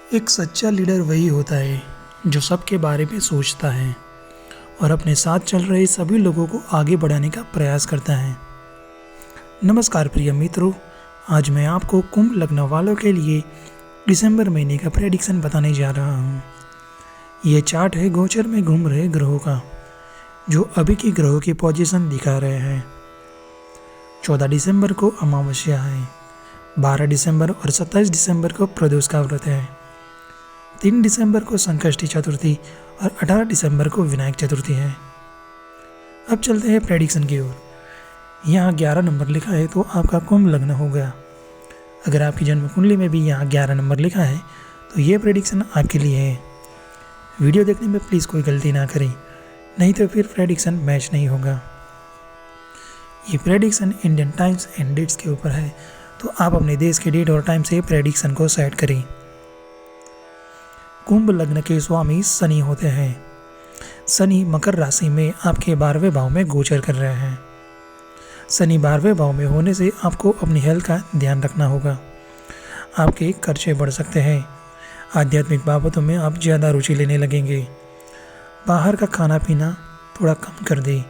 एक सच्चा लीडर वही होता है जो सबके बारे में सोचता है और अपने साथ चल रहे सभी लोगों को आगे बढ़ाने का प्रयास करता है। नमस्कार प्रिय मित्रों, आज मैं आपको कुंभ लग्न वालों के लिए दिसंबर महीने का प्रेडिक्शन बताने जा रहा हूँ। यह चार्ट है गोचर में घूम रहे ग्रहों का, जो अभी की ग्रहों की पोजीशन दिखा रहे हैं। 14 दिसंबर को अमावस्या है, 12 दिसंबर और 27 दिसंबर को प्रदोष का व्रत है, 3 दिसंबर को संकष्टी चतुर्थी और 18 दिसंबर को विनायक चतुर्थी है। अब चलते हैं प्रेडिक्शन की ओर। यहाँ 11 नंबर लिखा है तो आपका कुंभ लग्न हो गया। अगर आपकी जन्म कुंडली में भी यहाँ 11 नंबर लिखा है तो ये प्रेडिक्शन आपके लिए है। वीडियो देखने में प्लीज़ कोई गलती ना करें, नहीं तो फिर प्रेडिक्शन मैच नहीं होगा। ये prediction Indian times and dates के ऊपर है, तो आप अपने देश के डेट और टाइम से प्रेडिक्शन को सेट करें। कुंभ लग्न के स्वामी शनि होते हैं। शनि मकर राशि में आपके 12वें भाव में गोचर कर रहे हैं। शनि 12वें भाव में होने से आपको अपनी हेल्थ का ध्यान रखना होगा। आपके खर्चे बढ़ सकते हैं। आध्यात्मिक बाबतों में आप ज़्यादा रुचि लेने लगेंगे। बाहर का खाना पीना थोड़ा कम कर दें।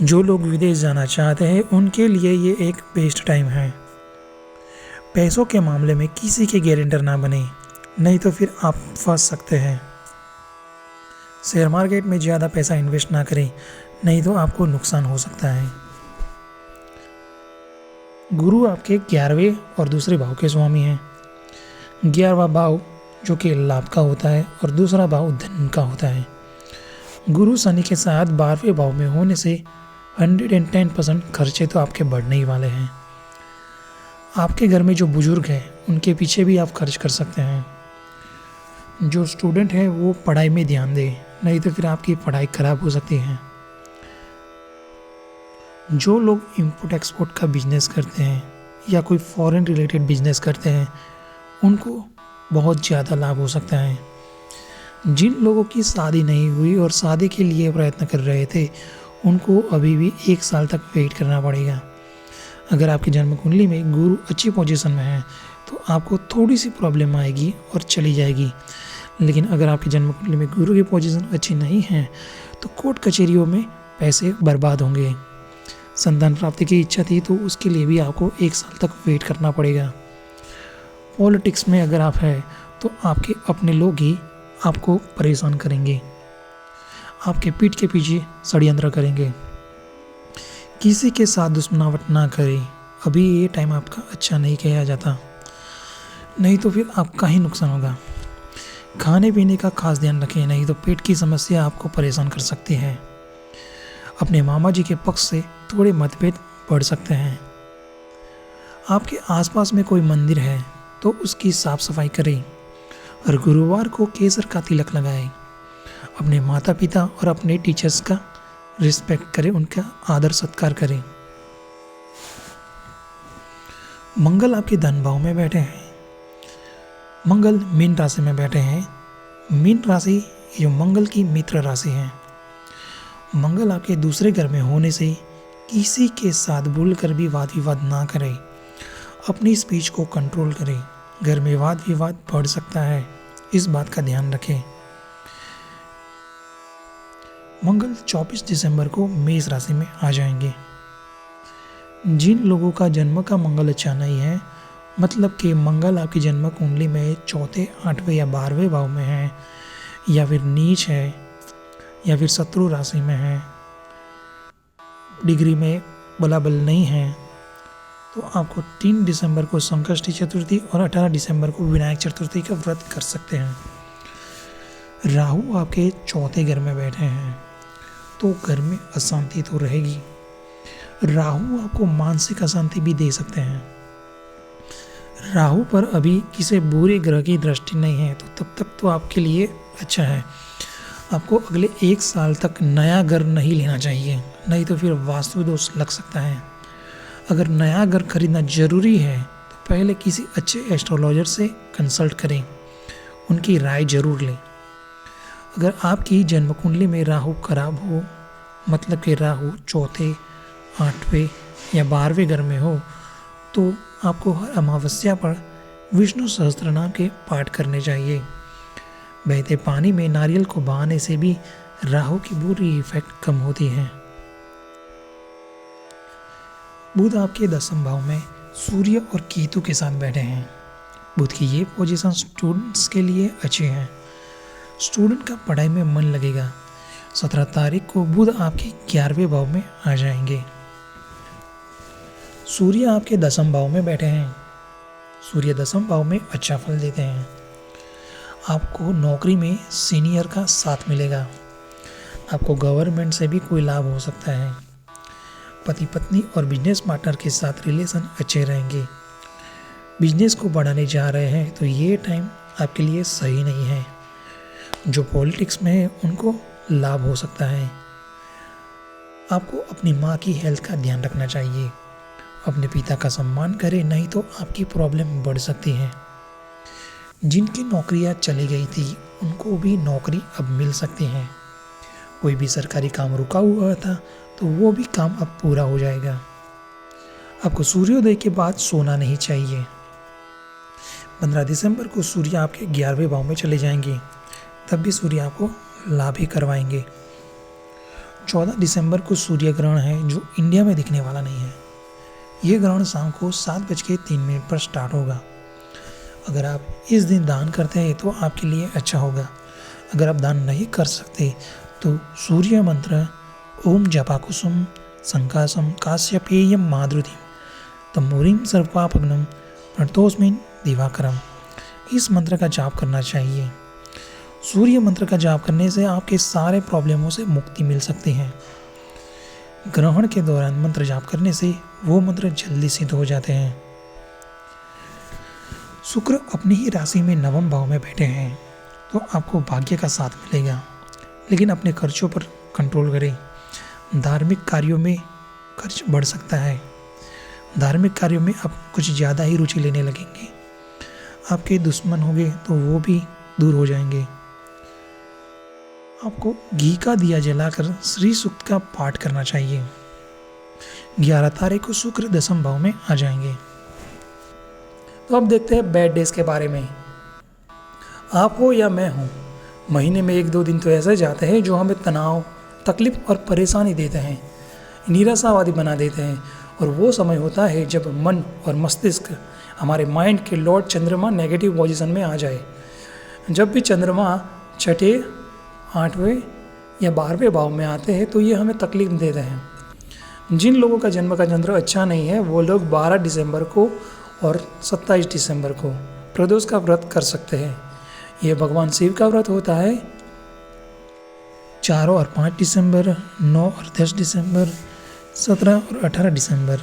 जो लोग विदेश जाना चाहते हैं उनके लिए ये एक बेस्ट टाइम है। पैसों के मामले में किसी के गारंटर ना बने, नहीं तो फिर आप फंस सकते हैं। शेयर मार्केट में ज़्यादा पैसा इन्वेस्ट ना करें, नहीं तो आपको नुकसान हो सकता है। गुरु आपके 11वें और दूसरे भाव के स्वामी हैं। 11वां भाव जो कि लाभ का होता है और दूसरा भाव धन का होता है। गुरु शनि के साथ 12वें भाव में होने से 110% खर्चे तो आपके बढ़ने ही वाले हैं। आपके घर में जो बुजुर्ग हैं उनके पीछे भी आप खर्च कर सकते हैं। जो स्टूडेंट है वो पढ़ाई में ध्यान दे, नहीं तो फिर आपकी पढ़ाई खराब हो सकती है। जो लोग इंपोर्ट एक्सपोर्ट का बिजनेस करते हैं या कोई फॉरेन रिलेटेड बिजनेस करते हैं उनको बहुत ज़्यादा लाभ हो सकता है। जिन लोगों की शादी नहीं हुई और शादी के लिए प्रयत्न कर रहे थे उनको अभी भी 1 साल तक वेट करना पड़ेगा। अगर आपकी जन्म कुंडली में गुरु अच्छी पोजीशन में है तो आपको थोड़ी सी प्रॉब्लम आएगी और चली जाएगी। लेकिन अगर आपकी जन्म कुंडली में गुरु की पोजीशन अच्छी नहीं है तो कोर्ट कचहरियों में पैसे बर्बाद होंगे। संतान प्राप्ति की इच्छा थी तो उसके लिए भी आपको 1 साल तक वेट करना पड़ेगा। पॉलिटिक्स में अगर आप हैं तो आपके अपने लोग ही आपको परेशान करेंगे, आपके पीठ के पीछे षड्यंत्र करेंगे। किसी के साथ दुश्मनावट ना करें, अभी ये टाइम आपका अच्छा नहीं कहा जाता, नहीं तो फिर आपका ही नुकसान होगा। खाने पीने का खास ध्यान रखें, नहीं तो पेट की समस्या आपको परेशान कर सकती है। अपने मामा जी के पक्ष से थोड़े मतभेद बढ़ सकते हैं। आपके आसपास में कोई मंदिर है तो उसकी साफ सफाई करें और गुरुवार को केसर का तिलक लगाएं। अपने माता पिता और अपने टीचर्स का रिस्पेक्ट करें, उनका आदर सत्कार करें। मंगल आपके धन भाव में बैठे हैं। मंगल मीन राशि में बैठे हैं। मीन राशि जो मंगल की मित्र राशि है। मंगल आपके दूसरे घर में होने से किसी के साथ भूलकर भी वाद विवाद ना करें। अपनी स्पीच को कंट्रोल करें, घर में वाद विवाद बढ़ सकता है, इस बात का ध्यान रखें। मंगल 24 दिसंबर को मेष राशि में आ जाएंगे। जिन लोगों का जन्म का मंगल अच्छा नहीं है, मतलब कि मंगल आपकी जन्म कुंडली में 4, 8वें या 12वें भाव में है, या फिर नीच है, या फिर शत्रु राशि में है, डिग्री में बलाबल नहीं है, तो आपको 3 दिसंबर को संकष्टी चतुर्थी और 18 दिसंबर को विनायक चतुर्थी का व्रत कर सकते हैं। राहु आपके 4थे घर में बैठे हैं तो घर में अशांति तो रहेगी। राहु आपको मानसिक अशांति भी दे सकते हैं। राहु पर अभी किसी बुरे ग्रह की दृष्टि नहीं है तो तब तक तो आपके लिए अच्छा है। आपको अगले 1 साल तक नया घर नहीं लेना चाहिए, नहीं तो फिर वास्तु दोष लग सकता है। अगर नया घर खरीदना ज़रूरी है तो पहले किसी अच्छे एस्ट्रोलॉजर से कंसल्ट करें, उनकी राय जरूर लें। अगर आपकी जन्म कुंडली में राहु खराब हो, मतलब कि राहु 4, 8वें या 12वें घर में हो, तो आपको हर अमावस्या पर विष्णु सहस्त्रनाम के पाठ करने चाहिए। बहते पानी में नारियल को बहाने से भी राहु की बुरी इफेक्ट कम होती है। बुध आपके 10वें भाव में सूर्य और केतु के साथ बैठे हैं। बुध की ये पोजीशन स्टूडेंट्स के लिए अच्छी है। स्टूडेंट का पढ़ाई में मन लगेगा। 17 तारीख को बुध आपके 11वें भाव में आ जाएंगे। सूर्य आपके 10वें भाव में बैठे हैं। सूर्य 10वें भाव में अच्छा फल देते हैं। आपको नौकरी में सीनियर का साथ मिलेगा। आपको गवर्नमेंट से भी कोई लाभ हो सकता है। पति पत्नी और बिजनेस पार्टनर के साथ रिलेशन अच्छे रहेंगे। बिजनेस को बढ़ाने जा रहे हैं तो ये टाइम आपके लिए सही नहीं है। जो पॉलिटिक्स में है उनको लाभ हो सकता है। आपको अपनी माँ की हेल्थ का ध्यान रखना चाहिए। अपने पिता का सम्मान करें, नहीं तो आपकी प्रॉब्लम बढ़ सकती है। जिनकी नौकरियां चली गई थी उनको भी नौकरी अब मिल सकती है। कोई भी सरकारी काम रुका हुआ था तो वो भी काम अब पूरा हो जाएगा। आपको सूर्योदय के बाद सोना नहीं चाहिए। 15 दिसंबर को सूर्य आपके 11वें भाव में चले जाएंगे, तब भी सूर्य आपको लाभ ही करवाएंगे। 14 दिसंबर को सूर्य ग्रहण है जो इंडिया में दिखने वाला नहीं है। ये ग्रहण शाम को 7:03 पर स्टार्ट होगा। अगर आप इस दिन दान करते हैं तो आपके लिए अच्छा होगा। अगर आप दान नहीं कर सकते तो सूर्य मंत्र ओम जपाकुसुम संकासम काश्यपेयम माद्रुतिम तमोरिम सर्वपापग्नम प्रतोस्मिन दिवाकरम, इस मंत्र का जाप करना चाहिए। सूर्य मंत्र का जाप करने से आपके सारे प्रॉब्लमों से मुक्ति मिल सकती है। ग्रहण के दौरान मंत्र जाप करने से वो मंत्र जल्दी सिद्ध हो जाते हैं। शुक्र अपनी ही राशि में 9वें भाव में बैठे हैं तो आपको भाग्य का साथ मिलेगा, लेकिन अपने खर्चों पर कंट्रोल करें। धार्मिक कार्यों में खर्च बढ़ सकता है। धार्मिक कार्यों में आप कुछ ज़्यादा ही रुचि लेने लगेंगे। आपके दुश्मन होंगे तो वो भी दूर हो जाएंगे। आपको घी का दिया जलाकर श्री सूक्त का पाठ करना चाहिए। 11 तारीख को शुक्र 10वें भाव में आ जाएंगे। तो अब देखते हैं बैड डेज के बारे में। आप हो या मैं हूँ, महीने में 1-2 दिन तो ऐसे जाते हैं जो हमें तनाव, तकलीफ और परेशानी देते हैं, निराशावादी बना देते हैं। और वो समय होता है जब मन और मस्तिष्क, हमारे माइंड के लॉर्ड चंद्रमा नेगेटिव पोजीशन में आ जाए। जब भी चंद्रमा 6ठे, 8वें या 12वें भाव में आते हैं तो ये हमें तकलीफ देते हैं। जिन लोगों का जन्म का चंद्र अच्छा नहीं है वो लोग 12 दिसंबर को और 27 दिसंबर को प्रदोष का व्रत कर सकते हैं। ये भगवान शिव का व्रत होता है। 4 और 5 दिसंबर, 9 और 10 दिसंबर, 17 और 18 दिसंबर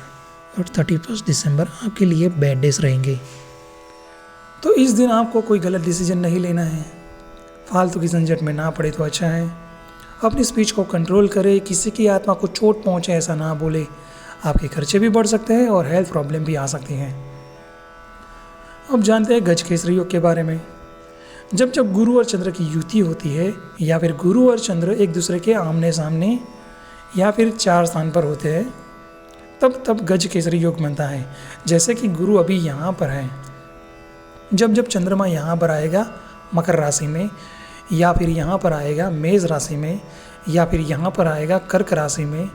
और 31 दिसंबर आपके लिए बैड डेज रहेंगे। तो इस दिन आपको कोई गलत डिसीजन नहीं लेना है। फालतू की झंझट में ना पड़े तो अच्छा है। अपनी स्पीच को कंट्रोल करें, किसी की आत्मा को चोट पहुंचे ऐसा ना बोले। आपके खर्चे भी बढ़ सकते हैं और हेल्थ प्रॉब्लम भी आ सकती हैं। अब जानते हैं गज केसरी योग के बारे में। जब जब गुरु और चंद्र की युति होती है या फिर गुरु और चंद्र एक दूसरे के आमने सामने या फिर 4 स्थान पर होते हैं तब गज केसरी योग बनता है। जैसे कि गुरु अभी यहाँ पर है, जब जब चंद्रमा यहाँ पर आएगा मकर राशि में, या फिर यहाँ पर आएगा मेष राशि में, या फिर यहाँ पर आएगा कर्क राशि में,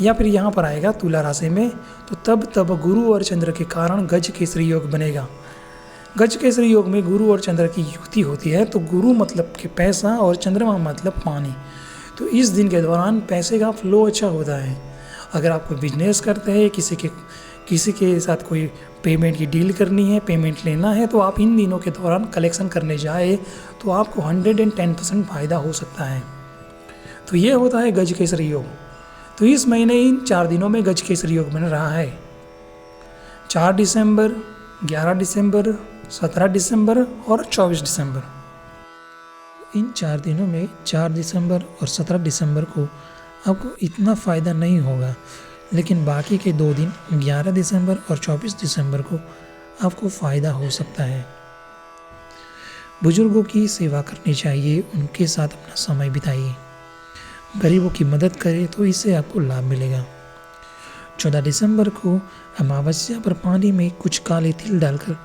या फिर यहाँ पर आएगा तुला राशि में, तो तब गुरु और चंद्र के कारण गज केसरी योग बनेगा। गज केसरी योग में गुरु और चंद्र की युति होती है। तो गुरु मतलब कि पैसा और चंद्रमा मतलब पानी। तो इस दिन के दौरान पैसे का फ्लो अच्छा होता है। अगर आप कोई बिजनेस करते हैं, किसी के साथ कोई पेमेंट की डील करनी है, पेमेंट लेना है, तो आप इन दिनों के दौरान कलेक्शन करने जाए तो आपको 110% फ़ायदा हो सकता है। तो ये होता है गज केसरी योग। तो इस महीने इन 4 दिनों में गज केसरी योग बन रहा है। 4 दिसंबर, 11 दिसंबर, 17 दिसंबर और 24 दिसंबर। इन 4 दिनों में 4 दिसंबर और 17 दिसंबर को आपको इतना फ़ायदा नहीं होगा, लेकिन बाकी के 2 दिन 11 दिसंबर और 24 दिसंबर को आपको फ़ायदा हो सकता है। बुजुर्गों की सेवा करनी चाहिए, उनके साथ अपना समय बिताइए। गरीबों की मदद करें तो इससे आपको लाभ मिलेगा। 14 दिसंबर को अमावस्या पर पानी में कुछ काले तिल डालकर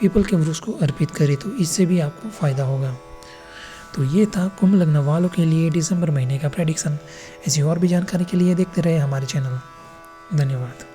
पीपल के वृक्ष को अर्पित करें तो इससे भी आपको फ़ायदा होगा। तो ये था कुंभ लगने वालों के लिए दिसंबर महीने का प्रेडिक्शन। ऐसी और भी जानकारी के लिए देखते रहे हमारे चैनल। धन्यवाद।